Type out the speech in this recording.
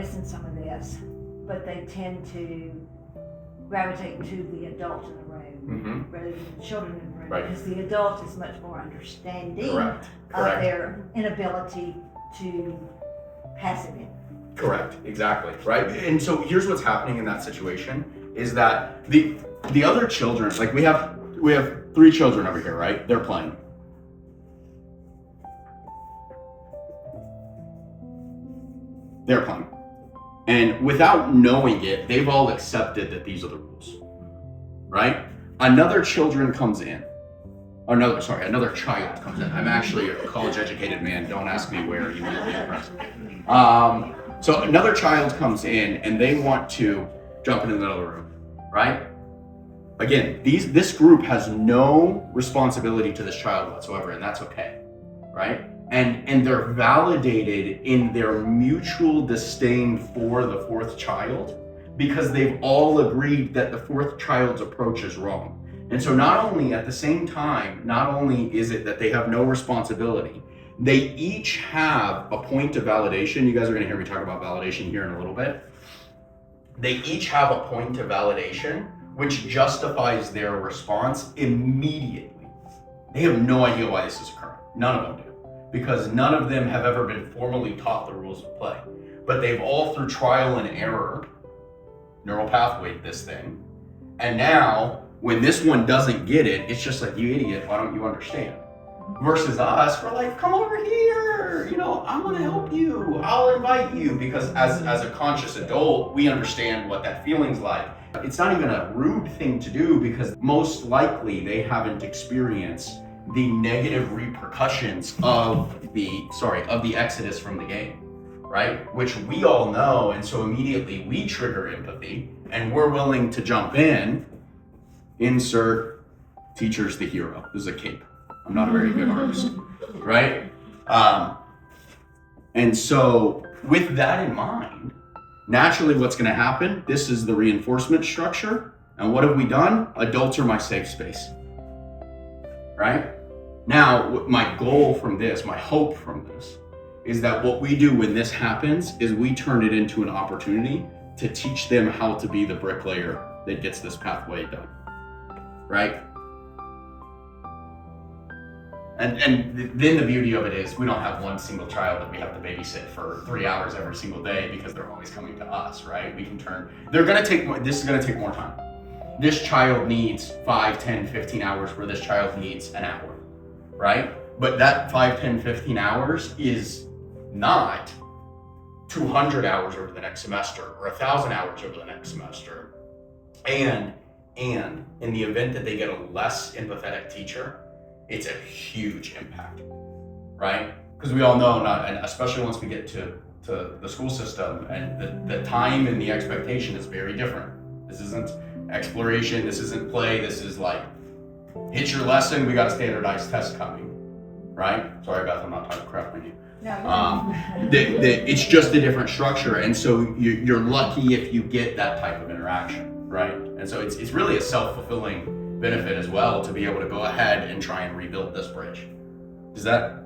missing some of this, but they tend to gravitate to the adult in the room rather than the children in the room, Right. because the adult is much more understanding Correct. of their inability to pass it in. Correct, exactly, right? And so here's what's happening in that situation is that the other children, like we have 3 children over here, right? They're playing. They're playing. And without knowing it, they've all accepted that these are the rules, right? Another child comes in. Another child comes in. I'm actually a college-educated man. Don't ask me where you want to be impressed. So another child comes in and they want to jump into the middle of the room, right? Again, this group has no responsibility to this child whatsoever, and that's okay, right? And they're validated in their mutual disdain for the 4th child because they've all agreed that the 4th child's approach is wrong. And so not only at the same time, not only is it that they have no responsibility, they each have a point of validation. You guys are going to hear me talk about validation here in a little bit. They each have a point of validation which justifies their response immediately. They have no idea why this is occurring. None of them do. Because none of them have ever been formally taught the rules of play. But they've all, through trial and error, neural pathwayed this thing. And now, when this one doesn't get it, it's just like, you idiot, why don't you understand? Versus us, we're like, come over here, I want to help you, I'll invite you. Because as a conscious adult, we understand what that feeling's like. It's not even a rude thing to do because most likely they haven't experienced the negative repercussions of the exodus from the game, right? Which we all know, and so immediately we trigger empathy and we're willing to jump in. Insert teacher's the hero. This is a cape. I'm not a very good artist, right? And so with that in mind, naturally what's going to happen, this is the reinforcement structure. And what have we done? Adults are my safe space, right? Now, my goal from this, my hope from this, is that what we do when this happens is we turn it into an opportunity to teach them how to be the bricklayer that gets this pathway done, right? And then the beauty of it is we don't have one single child that we have to babysit for 3 hours every single day because they're always coming to us, right? We can this is gonna take more time. This child needs 5, 10, 15 hours where this child needs an hour, right? But that 5, 10, 15 hours is not 200 hours over the next semester or 1,000 hours over the next semester. And in the event that they get a less empathetic teacher, it's a huge impact, right? Because we all know, and especially once we get to the school system, and the time and the expectation is very different. This isn't exploration, this isn't play, this is like, hit your lesson, we got a standardized test coming, right? Sorry, Beth, I'm not talking crap on you. No. It's just a different structure, and so you're lucky if you get that type of interaction, right? And so it's really a self-fulfilling benefit as well to be able to go ahead and try and rebuild this bridge. Does that